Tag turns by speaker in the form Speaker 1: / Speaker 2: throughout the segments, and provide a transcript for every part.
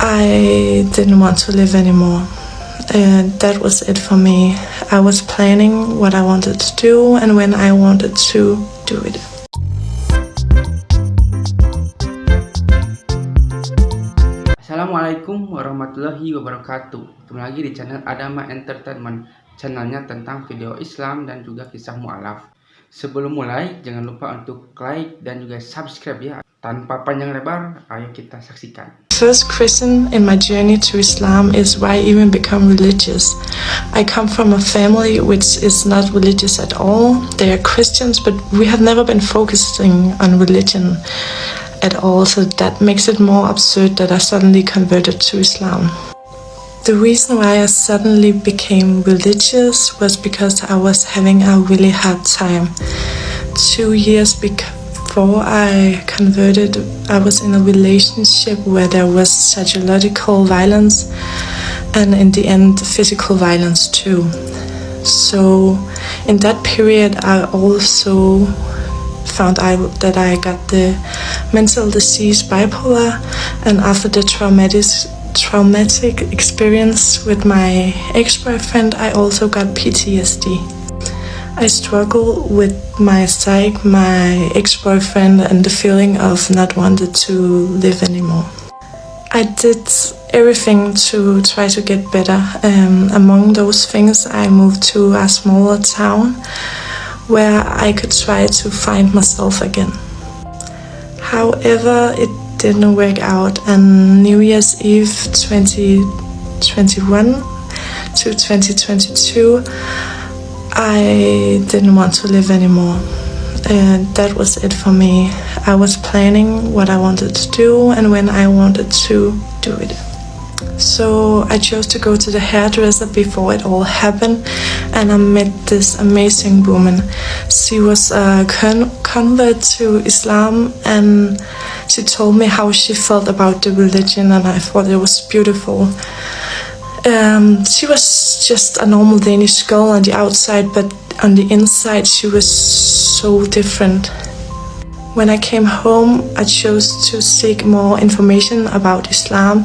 Speaker 1: I didn't want to live anymore. That was it for me. I was planning what I wanted to do and when I wanted to do it.
Speaker 2: Assalamualaikum warahmatullahi wabarakatuh. Ketemu lagi di channel Adama Entertainment, channelnya tentang video Islam dan juga kisah mu'alaf. Sebelum mulai, jangan lupa untuk like dan juga subscribe ya. Tanpa panjang lebar, ayo kita saksikan.
Speaker 1: First question in my journey to Islam is why I even become religious. I come from a family which is not religious at all. They are Christians, but we have never been focusing on religion at all, so that makes it more absurd that I suddenly converted to Islam. The reason why I suddenly became religious was because I was having a really hard time. 2 years before I converted, I was in a relationship where there was psychological violence and in the end physical violence too. So in that period I also found out that I got the mental disease bipolar, and after the traumatic experience with my ex-boyfriend, I also got PTSD. I struggle with my psyche, my ex-boyfriend, and the feeling of not wanting to live anymore. I did everything to try to get better. Among those things, I moved to a smaller town where I could try to find myself again. However, it didn't work out, and New Year's Eve 2021 to 2022 I didn't want to live anymore. That was it for me. I was planning what I wanted to do and when I wanted to do it. So I chose to go to the hairdresser before it all happened, and I met this amazing woman. She was a convert to Islam, and she told me how she felt about the religion, and I thought it was beautiful. She was just a normal Danish girl on the outside, but on the inside she was so different. When I came home, I chose to seek more information about Islam,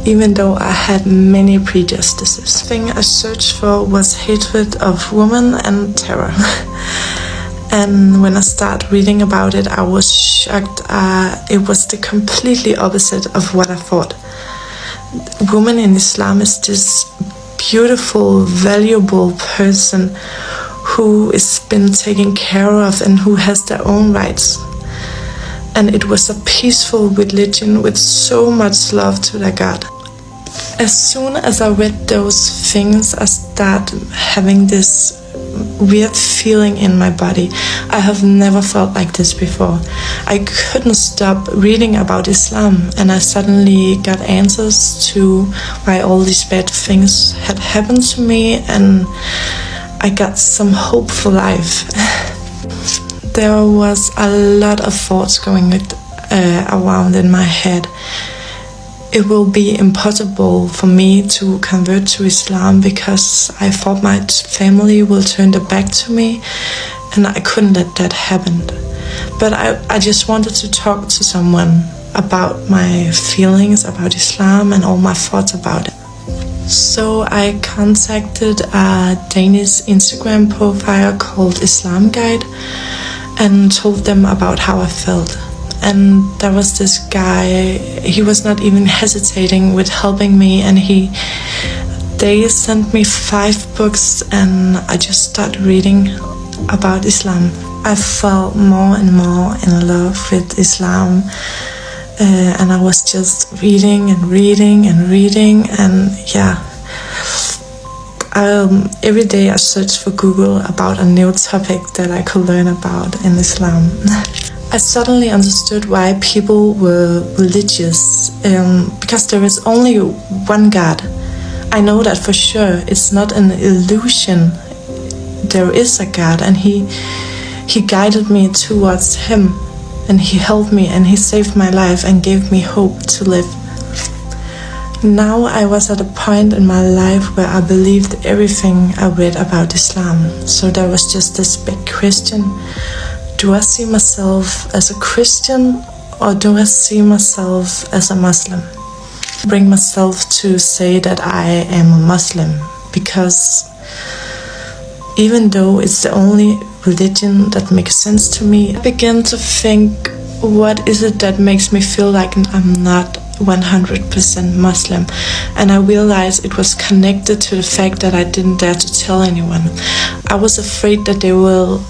Speaker 1: even though I had many prejudices. The thing I searched for was hatred of women and terror. And when I started reading about it, I was shocked. It was the completely opposite of what I thought. Woman in Islam is this beautiful, valuable person who is been taken care of and who has their own rights. And it was a peaceful religion with so much love to their God. As soon as I read those things, I started having this weird feeling in my body. I have never felt like this before. I couldn't stop reading about Islam, and I suddenly got answers to why all these bad things had happened to me, and I got some hope for life. There was a lot of thoughts going around in my head. It will be impossible for me to convert to Islam because I thought my family will turn their back to me, and I couldn't let that happen. But I just wanted to talk to someone about my feelings about Islam and all my thoughts about it. So I contacted a Danish Instagram profile called Islam Guide and told them about how I felt. And there was this guy, he was not even hesitating with helping me, and they sent me 5 books, and I just started reading about Islam. I fell more and more in love with Islam, and I was just reading and reading and reading, and yeah. Every day I searched for Google about a new topic that I could learn about in Islam. I suddenly understood why people were religious, because there is only one God. I know that for sure. It's not an illusion. There is a God, and He guided me towards Him, and He helped me, and He saved my life and gave me hope to live. Now I was at a point in my life where I believed everything I read about Islam. So there was just this big question: do I see myself as a Christian or do I see myself as a Muslim? bring myself to say that I am a Muslim, because even though it's the only religion that makes sense to me, I began to think, what is it that makes me feel like I'm not 100% Muslim? And I realized it was connected to the fact that I didn't dare to tell anyone. I was afraid that they will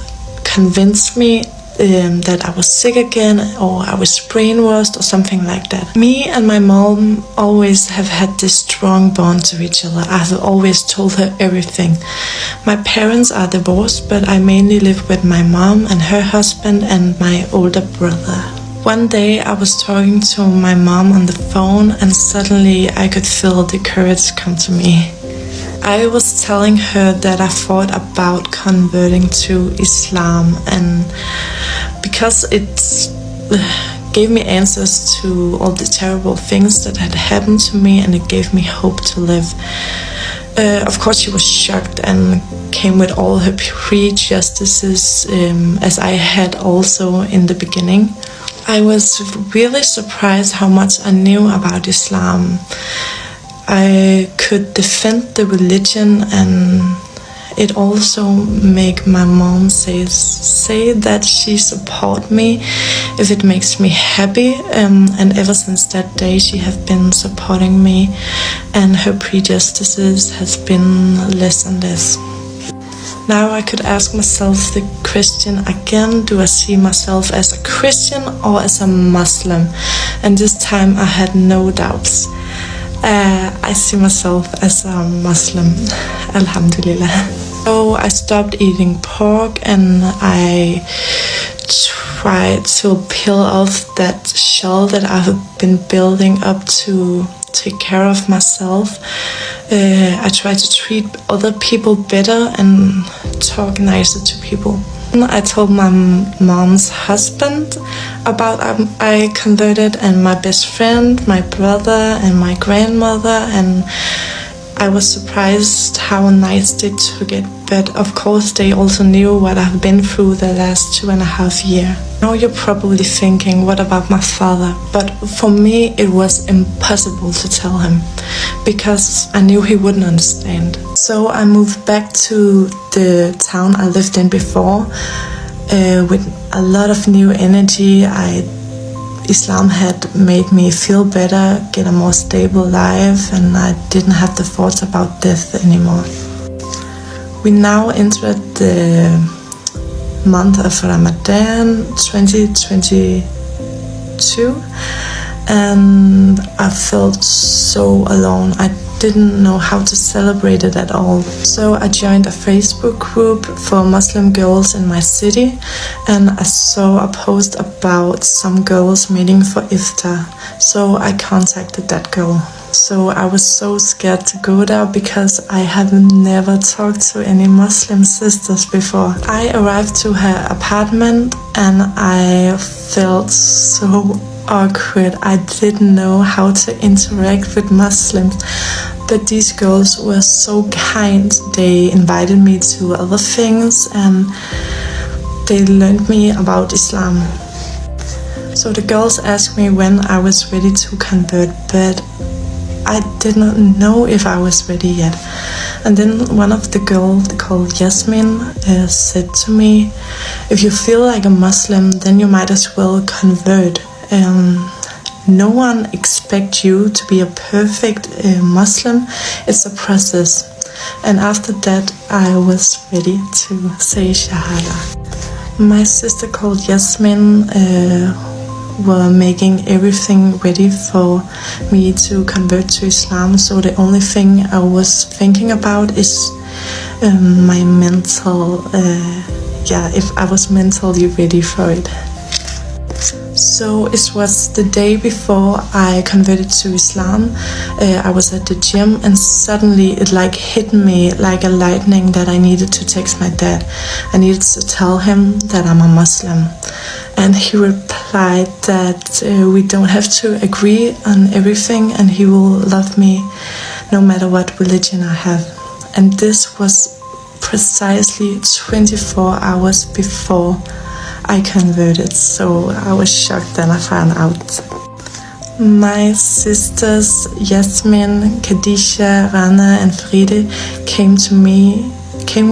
Speaker 1: convince me that I was sick again, or I was brainwashed, or something like that. Me and my mom always have had this strong bond to each other. I've always told her everything. My parents are divorced, but I mainly live with my mom and her husband and my older brother. One day I was talking to my mom on the phone, and suddenly I could feel the courage come to me. I was telling her that I thought about converting to Islam, and because it gave me answers to all the terrible things that had happened to me, and it gave me hope to live. Of course, she was shocked and came with all her prejudices, as I had also in the beginning. I was really surprised how much I knew about Islam. I could defend the religion, and it also made my mom say that she support me if it makes me happy, and ever since that day she has been supporting me, and her prejudices has been less and less. Now I could ask myself the question again, do I see myself as a Christian or as a Muslim? And this time I had no doubts. I see myself as a Muslim, alhamdulillah. So I stopped eating pork, and I tried to peel off that shell that I've been building up to take care of myself. I tried to treat other people better and talk nicer to people. I told my mom's husband about I converted, and my best friend, my brother, and my grandmother, and I was surprised how nice they took it. But of course they also knew what I've been through the last 2.5 years. Now you're probably thinking, what about my father? But for me it was impossible to tell him, because I knew he wouldn't understand. So I moved back to the town I lived in before, with a lot of new energy. Islam had made me feel better, get a more stable life, and I didn't have the thoughts about death anymore. We now entered the month of Ramadan 2022, and I felt so alone. I didn't know how to celebrate it at all. So I joined a Facebook group for Muslim girls in my city, and I saw a post about some girls meeting for iftar. So I contacted that girl. So I was so scared to go there, because I have never talked to any Muslim sisters before. I arrived to her apartment, and I felt so awkward. I didn't know how to interact with Muslims, but these girls were so kind. They invited me to other things, and they learned me about Islam. So the girls asked me when I was ready to convert, but I did not know if I was ready yet. And then one of the girls called Yasmin said to me, if you feel like a Muslim, then you might as well convert. No one expects you to be a perfect Muslim. It's a process. And after that, I was ready to say Shahada. My sister called Yasmin were making everything ready for me to convert to Islam. So the only thing I was thinking about is my mental, if I was mentally ready for it. So it was the day before I converted to Islam. I was at the gym, and suddenly it hit me like a lightning that I needed to text my dad. I needed to tell him that I'm a Muslim. And he replied that we don't have to agree on everything, and he will love me no matter what religion I have. And this was precisely 24 hours before I converted, so I was shocked when I found out. My sisters Yasmin, Khadija, Rana, and Friede came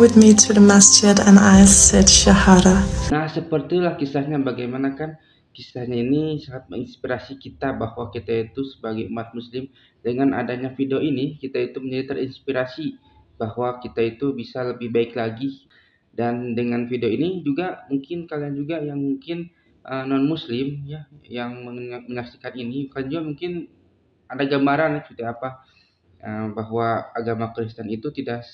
Speaker 1: with me to the masjid, and I said Shahada.
Speaker 2: Nah, sepertilah kisahnya. Bagaimana kan kisahnya ini sangat menginspirasi kita bahwa kita itu sebagai umat muslim, dengan adanya video ini kita itu menjadi terinspirasi bahwa kita itu bisa lebih baik lagi. Dan dengan video ini juga mungkin kalian juga yang mungkin non muslim ya, yang menyaksikan ini, kalian juga mungkin ada gambaran seperti apa bahwa agama Kristen itu tidak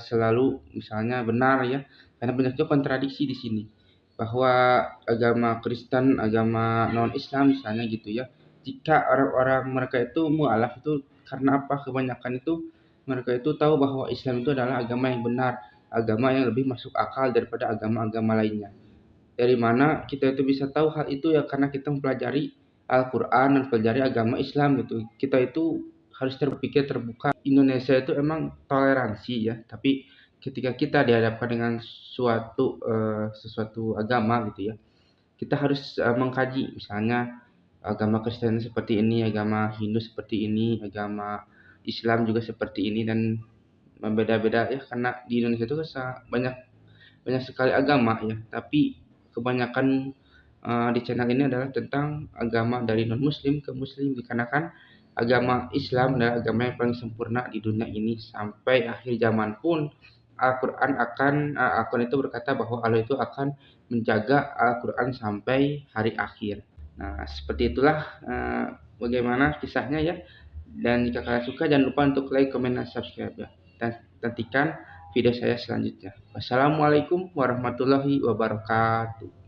Speaker 2: selalu misalnya benar ya, karena banyak juga kontradiksi di sini bahwa agama Kristen, agama non Islam misalnya gitu ya, jika orang-orang mereka itu mualaf itu karena apa, kebanyakan itu mereka itu tahu bahwa Islam itu adalah agama yang benar, agama yang lebih masuk akal daripada agama-agama lainnya. Dari mana kita itu bisa tahu hal itu ya, karena kita mempelajari Al-Quran dan mempelajari agama Islam gitu. Kita itu harus terpikir terbuka. Indonesia itu emang toleransi ya, tapi ketika kita dihadapkan dengan sesuatu agama gitu ya, kita harus mengkaji misalnya agama Kristen seperti ini, agama Hindu seperti ini, agama Islam juga seperti ini, dan berbeda-beda ya, karena di Indonesia itu banyak banyak sekali agama ya, tapi kebanyakan di channel ini adalah tentang agama dari non muslim ke muslim, dikarenakan agama Islam adalah agama yang paling sempurna di dunia ini. Sampai akhir zaman pun Al-Quran itu berkata bahwa Allah itu akan menjaga Al-Quran sampai hari akhir. Nah, seperti itulah bagaimana kisahnya ya. Dan jika kalian suka, jangan lupa untuk like, comment, dan subscribe ya. Dan nantikan video saya selanjutnya. Wassalamualaikum warahmatullahi wabarakatuh.